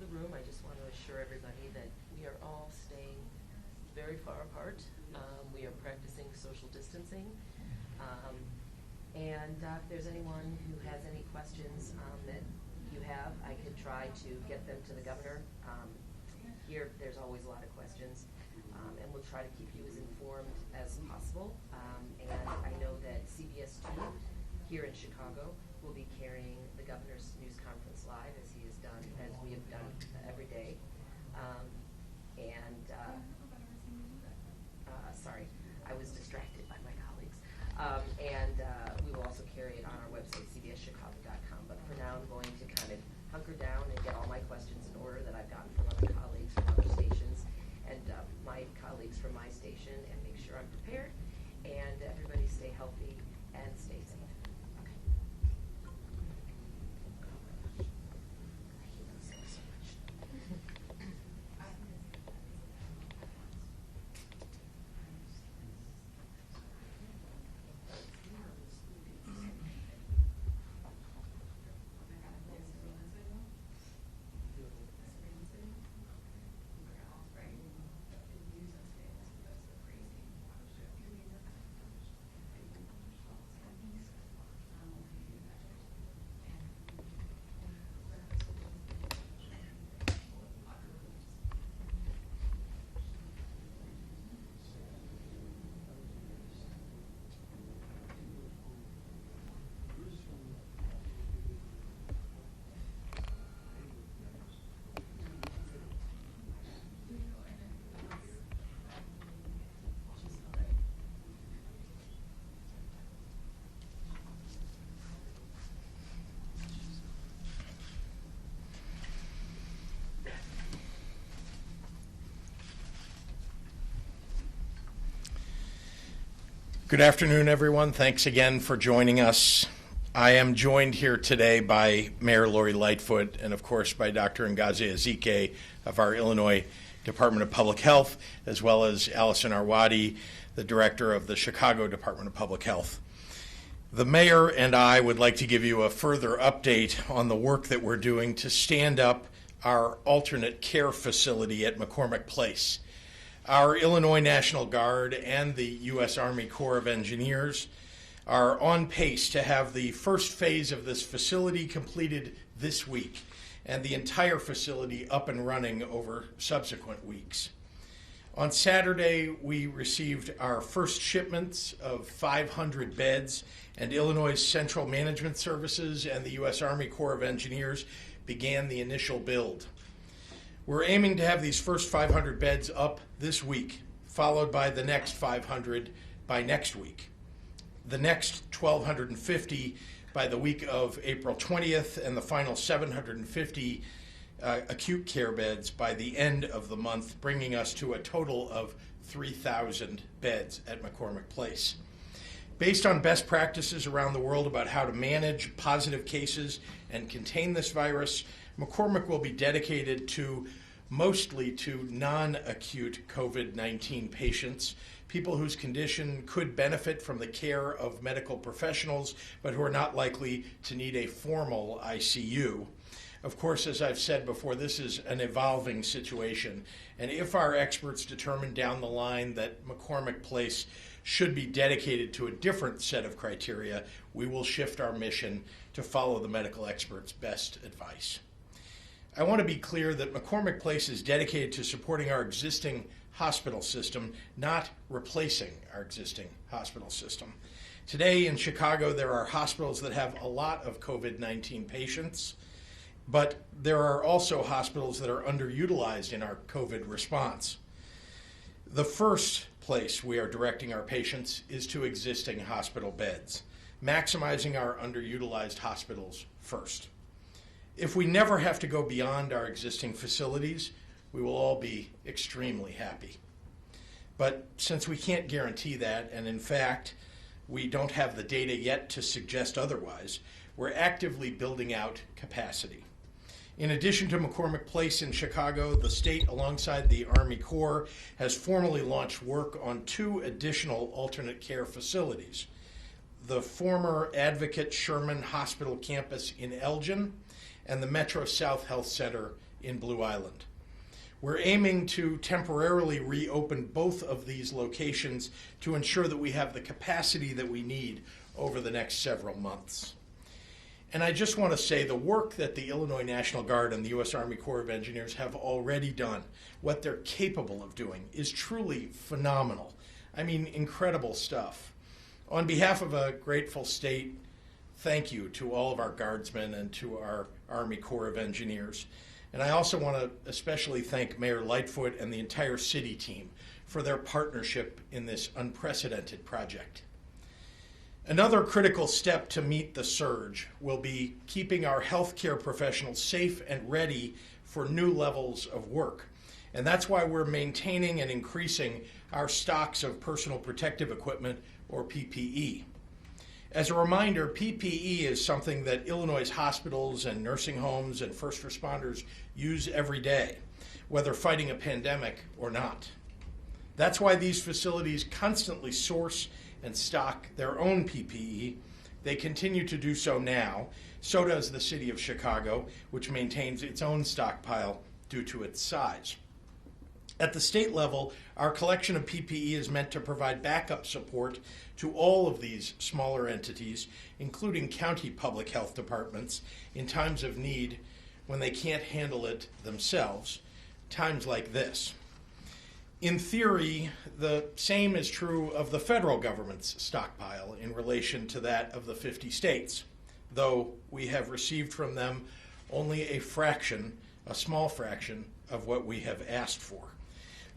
the room, I just want to assure everybody that we are all staying very far apart. We are practicing social distancing. And if there's anyone who has any questions that you have, I could try to get them to the governor. Here, there's always a lot of questions, and we'll try to keep you as informed as possible. And I know that CBS 2 here in Chicago will be carrying the governor's news conference live, as he has done, as we have done every day. Sorry, I was distracted by my colleagues. We will also carry it on our website, cbschicago.com. But for now, I'm going to kind of hunker down and get all my questions in order that I've gotten from other colleagues from other stations and my colleagues from my station, and make sure I'm prepared. And everybody stay healthy and stay safe. Okay. I hate those things so much. Good afternoon, everyone. Thanks again for joining us. I am joined here today by Mayor Lori Lightfoot and, of course, by Dr. Ngozi Ezike of our Illinois Department of Public Health, as well as Allison Arwadi, the Director of the Chicago Department of Public Health. The Mayor and I would like to give you a further update on the work that we're doing to stand up our alternate care facility at McCormick Place. Our Illinois National Guard and the U.S. Army Corps of Engineers are on pace to have the first phase of this facility completed this week, and the entire facility up and running over subsequent weeks. On Saturday, we received our first shipments of 500 beds, and Illinois Central Management Services and the U.S. Army Corps of Engineers began the initial build. We're aiming to have these first 500 beds up this week, followed by the next 500 by next week. The next 1,250 by the week of April 20th, and the final 750 acute care beds by the end of the month, bringing us to a total of 3,000 beds at McCormick Place. Based on best practices around the world about how to manage positive cases and contain this virus, McCormick will be dedicated mostly to non-acute COVID-19 patients, people whose condition could benefit from the care of medical professionals, but who are not likely to need a formal ICU. Of course, as I've said before, this is an evolving situation, and if our experts determine down the line that McCormick Place should be dedicated to a different set of criteria, we will shift our mission to follow the medical experts' best advice. I want to be clear that McCormick Place is dedicated to supporting our existing hospital system, not replacing our existing hospital system. Today in Chicago, there are hospitals that have a lot of COVID-19 patients, but there are also hospitals that are underutilized in our COVID response. The first place we are directing our patients is to existing hospital beds, maximizing our underutilized hospitals first. If we never have to go beyond our existing facilities, we will all be extremely happy. But since we can't guarantee that, and in fact, we don't have the data yet to suggest otherwise, we're actively building out capacity. In addition to McCormick Place in Chicago, the state, alongside the Army Corps, has formally launched work on 2 additional alternate care facilities. The former Advocate Sherman Hospital campus in Elgin and the Metro South Health Center in Blue Island. We're aiming to temporarily reopen both of these locations to ensure that we have the capacity that we need over the next several months. And I just want to say the work that the Illinois National Guard and the U.S. Army Corps of Engineers have already done, what they're capable of doing, is truly phenomenal. I mean, incredible stuff. On behalf of a grateful state, thank you to all of our guardsmen and to our Army Corps of Engineers. And I also want to especially thank Mayor Lightfoot and the entire city team for their partnership in this unprecedented project. Another critical step to meet the surge will be keeping our healthcare professionals safe and ready for new levels of work. And that's why we're maintaining and increasing our stocks of personal protective equipment, or PPE. As a reminder, PPE is something that Illinois' hospitals and nursing homes and first responders use every day, whether fighting a pandemic or not. That's why these facilities constantly source and stock their own PPE. They continue to do so now. So does the city of Chicago, which maintains its own stockpile due to its size. At the state level, our collection of PPE is meant to provide backup support to all of these smaller entities, including county public health departments, in times of need when they can't handle it themselves, times like this. In theory, the same is true of the federal government's stockpile in relation to that of the 50 states, though we have received from them only a small fraction of what we have asked for.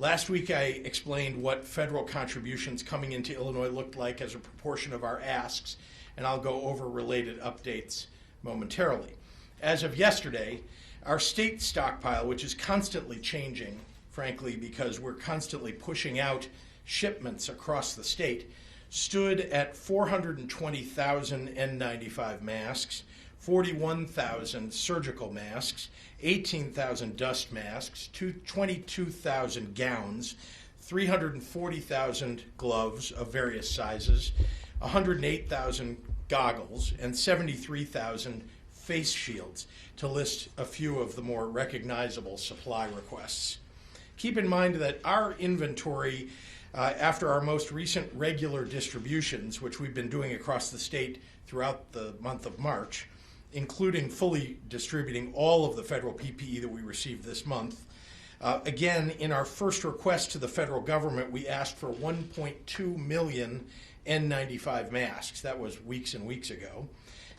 Last week I explained what federal contributions coming into Illinois looked like as a proportion of our asks, and I'll go over related updates momentarily. As of yesterday, our state stockpile, which is constantly changing, frankly, because we're constantly pushing out shipments across the state, stood at 420,000 N95 masks, 41,000 surgical masks, 18,000 dust masks, 22,000 gowns, 340,000 gloves of various sizes, 108,000 goggles, and 73,000 face shields, to list a few of the more recognizable supply requests. Keep in mind that our inventory, after our most recent regular distributions, which we've been doing across the state throughout the month of March, including fully distributing all of the federal PPE that we received this month. Again, in our first request to the federal government, we asked for 1.2 million N95 masks. That was weeks and weeks ago.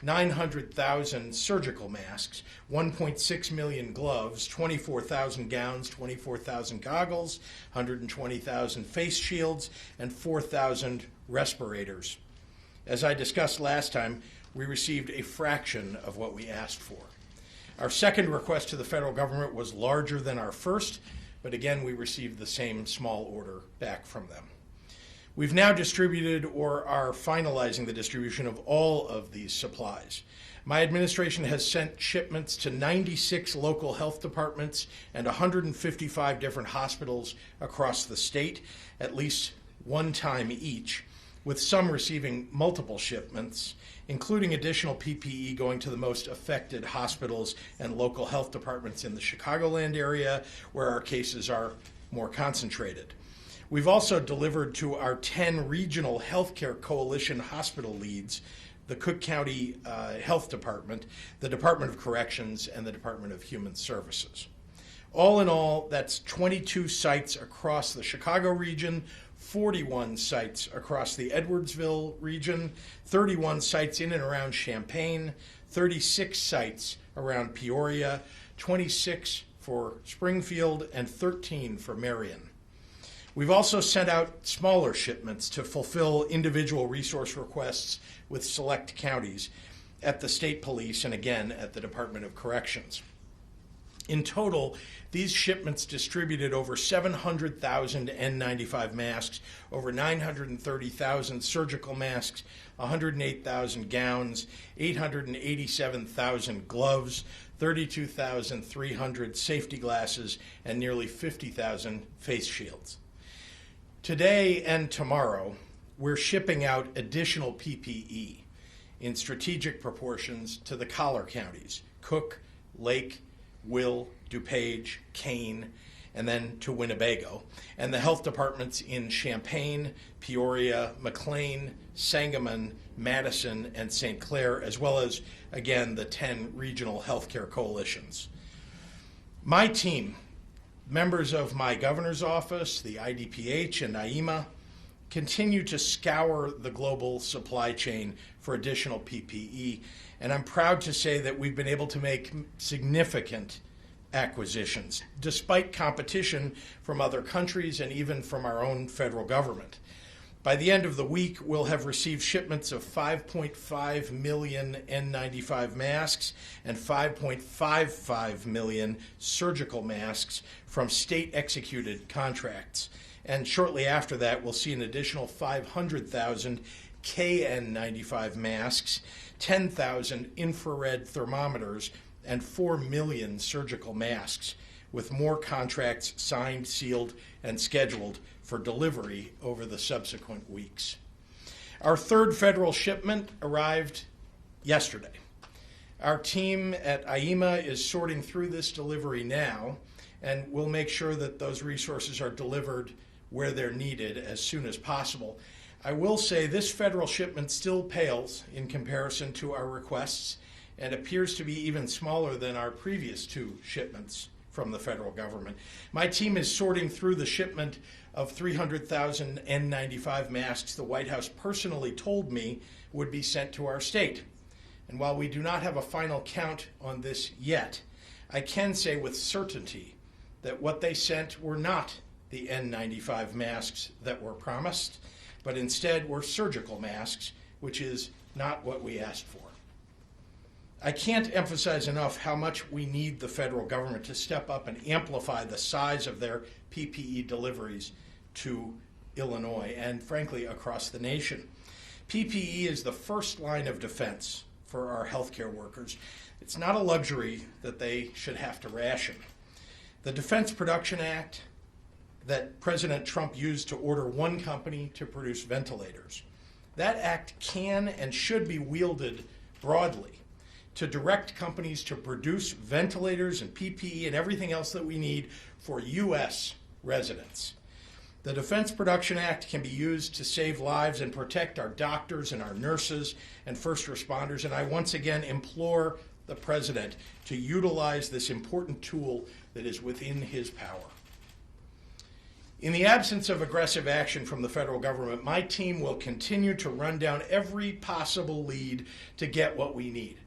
900,000 surgical masks, 1.6 million gloves, 24,000 gowns, 24,000 goggles, 120,000 face shields, and 4,000 respirators. As I discussed last time, we received a fraction of what we asked for. Our second request to the federal government was larger than our first, but again, we received the same small order back from them. We've now distributed or are finalizing the distribution of all of these supplies. My administration has sent shipments to 96 local health departments and 155 different hospitals across the state, at least one time each, with some receiving multiple shipments, including additional PPE going to the most affected hospitals and local health departments in the Chicagoland area, where our cases are more concentrated. We've also delivered to our 10 regional healthcare coalition hospital leads, the Cook County Health Department, the Department of Corrections, and the Department of Human Services. All in all, that's 22 sites across the Chicago region, 41 sites across the Edwardsville region, 31 sites in and around Champaign, 36 sites around Peoria, 26 for Springfield, and 13 for Marion. We've also sent out smaller shipments to fulfill individual resource requests with select counties at the state police and again at the Department of Corrections. In total, these shipments distributed over 700,000 N95 masks, over 930,000 surgical masks, 108,000 gowns, 887,000 gloves, 32,300 safety glasses, and nearly 50,000 face shields. Today and tomorrow, we're shipping out additional PPE in strategic proportions to the collar counties, Cook, Lake, Will, DuPage, Kane, and then to Winnebago, and the health departments in Champaign, Peoria, McLean, Sangamon, Madison, and St. Clair, as well as, again, the 10 regional healthcare coalitions. My team, members of my governor's office, the IDPH, and IEMA, continue to scour the global supply chain for additional PPE, and I'm proud to say that we've been able to make significant acquisitions, despite competition from other countries and even from our own federal government. By the end of the week, we'll have received shipments of 5.5 million N95 masks and 5.55 million surgical masks from state-executed contracts. And shortly after that, we'll see an additional 500,000 KN95 masks, 10,000 infrared thermometers, and 4 million surgical masks, with more contracts signed, sealed, and scheduled for delivery over the subsequent weeks. Our third federal shipment arrived yesterday. Our team at IEMA is sorting through this delivery now, and we'll make sure that those resources are delivered where they're needed as soon as possible. I will say this federal shipment still pales in comparison to our requests and appears to be even smaller than our previous 2 shipments from the federal government. My team is sorting through the shipment of 300,000 N95 masks the White House personally told me would be sent to our state. And while we do not have a final count on this yet, I can say with certainty that what they sent were not the N95 masks that were promised, but instead were surgical masks, which is not what we asked for. I can't emphasize enough how much we need the federal government to step up and amplify the size of their PPE deliveries to Illinois and, frankly, across the nation. PPE is the first line of defense for our healthcare workers. It's not a luxury that they should have to ration. The Defense Production Act that President Trump used to order one company to produce ventilators, that act can and should be wielded broadly to direct companies to produce ventilators and PPE and everything else that we need for U.S. residents. The Defense Production Act can be used to save lives and protect our doctors and our nurses and first responders, and I once again implore the President to utilize this important tool that is within his power. In the absence of aggressive action from the federal government, my team will continue to run down every possible lead to get what we need.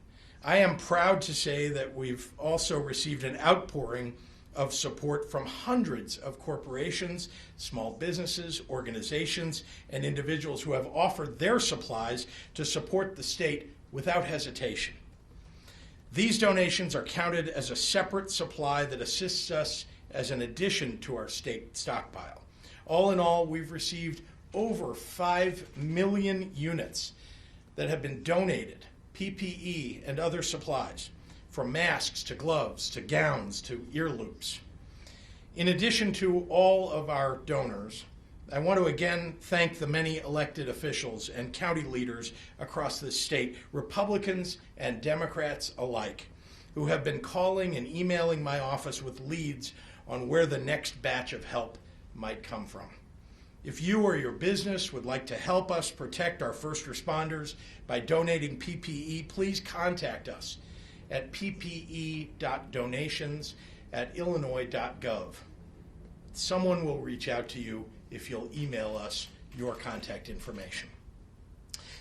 I am proud to say that we've also received an outpouring of support from hundreds of corporations, small businesses, organizations, and individuals who have offered their supplies to support the state without hesitation. These donations are counted as a separate supply that assists us as an addition to our state stockpile. All in all, we've received over 5 million units that have been donated, PPE and other supplies, from masks to gloves to gowns to ear loops. In addition to all of our donors, I want to again thank the many elected officials and county leaders across the state, Republicans and Democrats alike, who have been calling and emailing my office with leads on where the next batch of help might come from. If you or your business would like to help us protect our first responders by donating PPE, please contact us at ppe.donations@illinois.gov. Someone will reach out to you if you'll email us your contact information.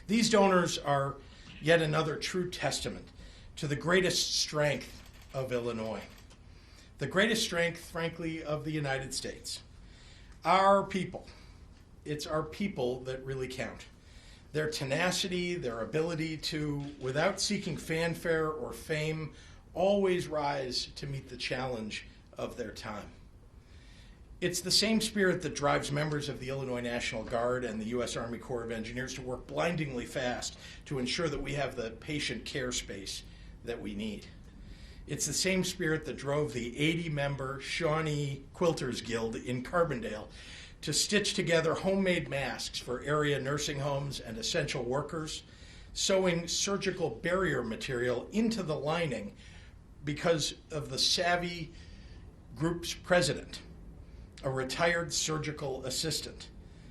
These donors are yet another true testament to the greatest strength of Illinois, the greatest strength, frankly, of the United States. Our people. It's our people that really count. Their tenacity, their ability to, without seeking fanfare or fame, always rise to meet the challenge of their time. It's the same spirit that drives members of the Illinois National Guard and the U.S. Army Corps of Engineers to work blindingly fast to ensure that we have the patient care space that we need. It's the same spirit that drove the 80-member Shawnee Quilters Guild in Carbondale to stitch together homemade masks for area nursing homes and essential workers, sewing surgical barrier material into the lining because of the savvy group's president, a retired surgical assistant.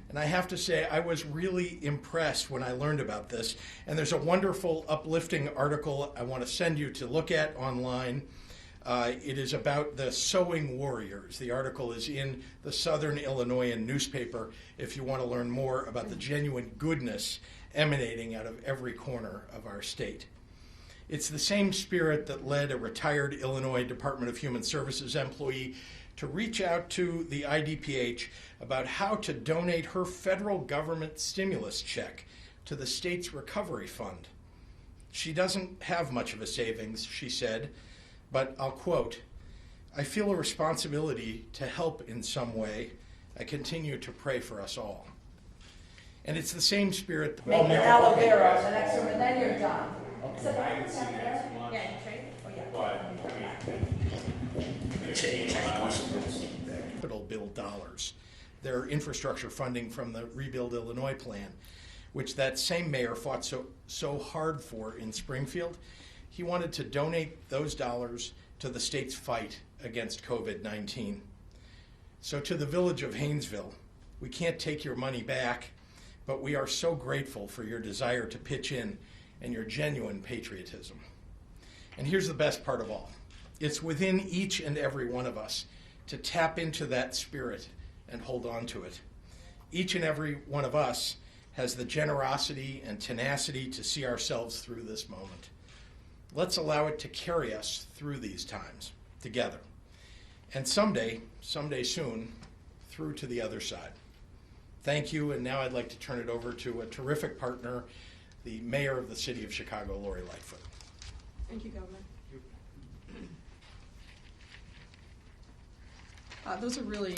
And I have to say, I was really impressed when I learned about this. And there's a wonderful, uplifting article I want to send you to look at online. It is about the sewing warriors. The article is in the Southern Illinoisan newspaper if you want to learn more about the genuine goodness emanating out of every corner of our state. It's the same spirit that led a retired Illinois Department of Human Services employee to reach out to the IDPH about how to donate her federal government stimulus check to the state's recovery fund. She doesn't have much of a savings, she said, but I'll quote, "I feel a responsibility to help in some way. I continue to pray for us all." And it's the same spirit that Make your aloe vera the next room, and then you're done. Okay, I haven't seen that too much. Yeah, you trade? Oh, yeah. But, capital bill dollars, their infrastructure funding from the Rebuild Illinois plan, which that same mayor fought so hard for in Springfield. He wanted to donate those dollars to the state's fight against COVID-19. So to the village of Haynesville, we can't take your money back, but we are so grateful for your desire to pitch in and your genuine patriotism. And here's the best part of all. It's within each and every one of us to tap into that spirit and hold on to it. Each and every one of us has the generosity and tenacity to see ourselves through this moment. Let's allow it to carry us through these times together. And someday soon, through to the other side. Thank you, and now I'd like to turn it over to a terrific partner, the mayor of the city of Chicago, Lori Lightfoot. Thank you, Governor. Those are really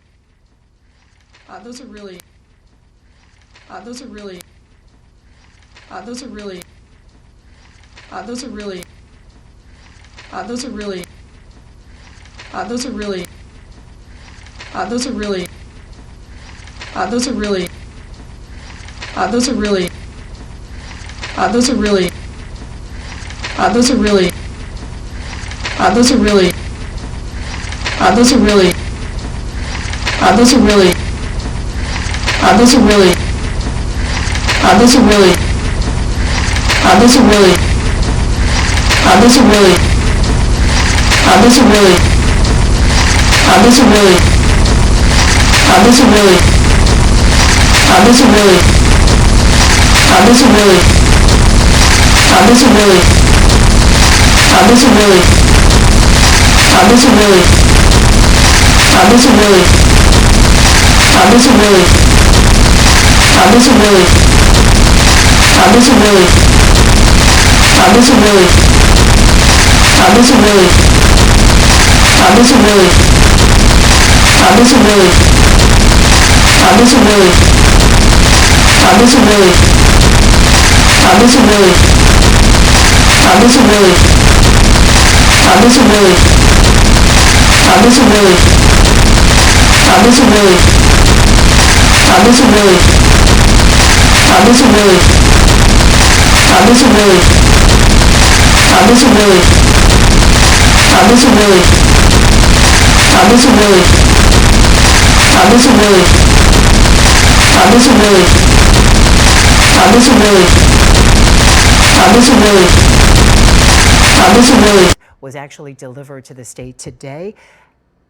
was actually delivered to the state today.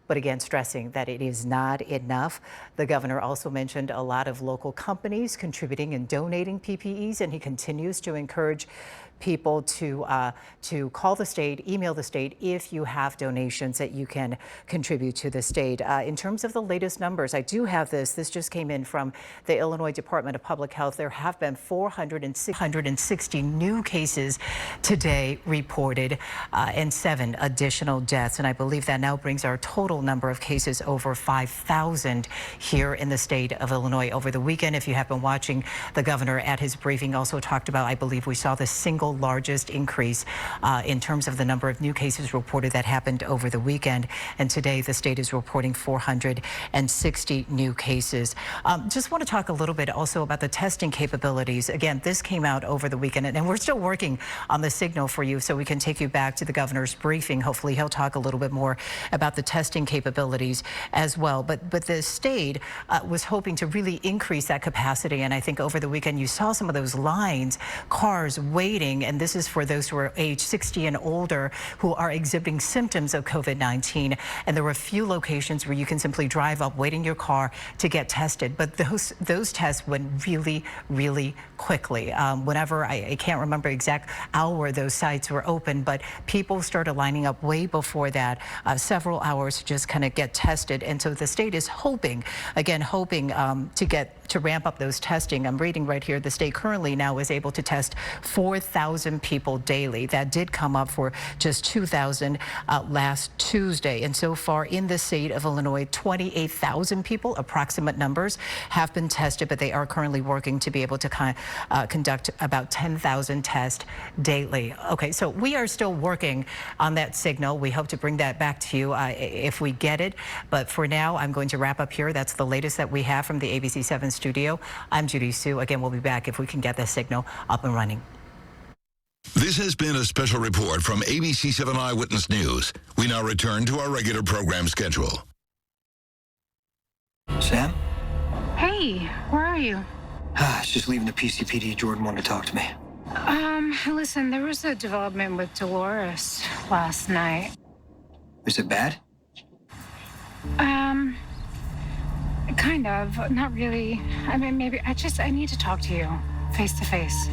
But again, stressing that it is not enough. The governor also mentioned a lot of local companies contributing and donating PPEs, and he continues to encourage people to call the state, email the state if you have donations that you can contribute to the state. In terms of the latest numbers, I do have this. This just came in from the Illinois Department of Public Health. There have been 460 new cases today reported and 7 additional deaths. And I believe that now brings our total number of cases over 5,000 here in the state of Illinois over the weekend. If you have been watching, the governor at his briefing also talked about, I believe we saw the single single largest increase in terms of the number of new cases reported that happened over the weekend. And today the state is reporting 460 new cases. Just want to talk a little bit also about the testing capabilities. Again, this came out over the weekend, and we're still working on the signal for you so we can take you back to the governor's briefing. Hopefully he'll talk a little bit more about the testing capabilities as well. But the state was hoping to really increase that capacity, and I think over the weekend you saw some of those lines, cars waiting, and this is for those who are age 60 and older who are exhibiting symptoms of COVID-19. And there were a few locations where you can simply drive up, wait in your car to get tested. But those tests went really, really quickly. Whenever, I can't remember exact hour those sites were open, but people started lining up way before that, several hours to just kind of get tested. And so the state is hoping, again, to ramp up those testing. I'm reading right here, the state currently now is able to test 4,000 people daily. That did come up for just 2,000 last Tuesday. And so far in the state of Illinois, 28,000 people, approximate numbers, have been tested, but they are currently working to be able to conduct about 10,000 tests daily. Okay, so we are still working on that signal. We hope to bring that back to you if we get it. But for now, I'm going to wrap up here. That's the latest that we have from the ABC 7 studio. I'm Judy Sue. Again, we'll be back if we can get the signal up and running. This has been a special report from ABC 7 Eyewitness News. We now return to our regular program schedule. Sam? Hey, where are you? I was just leaving the PCPD. Jordan wanted to talk to me. Listen, there was a development with Dolores last night. Is it bad? Kind of. Not really. I mean, maybe I need to talk to you face to face.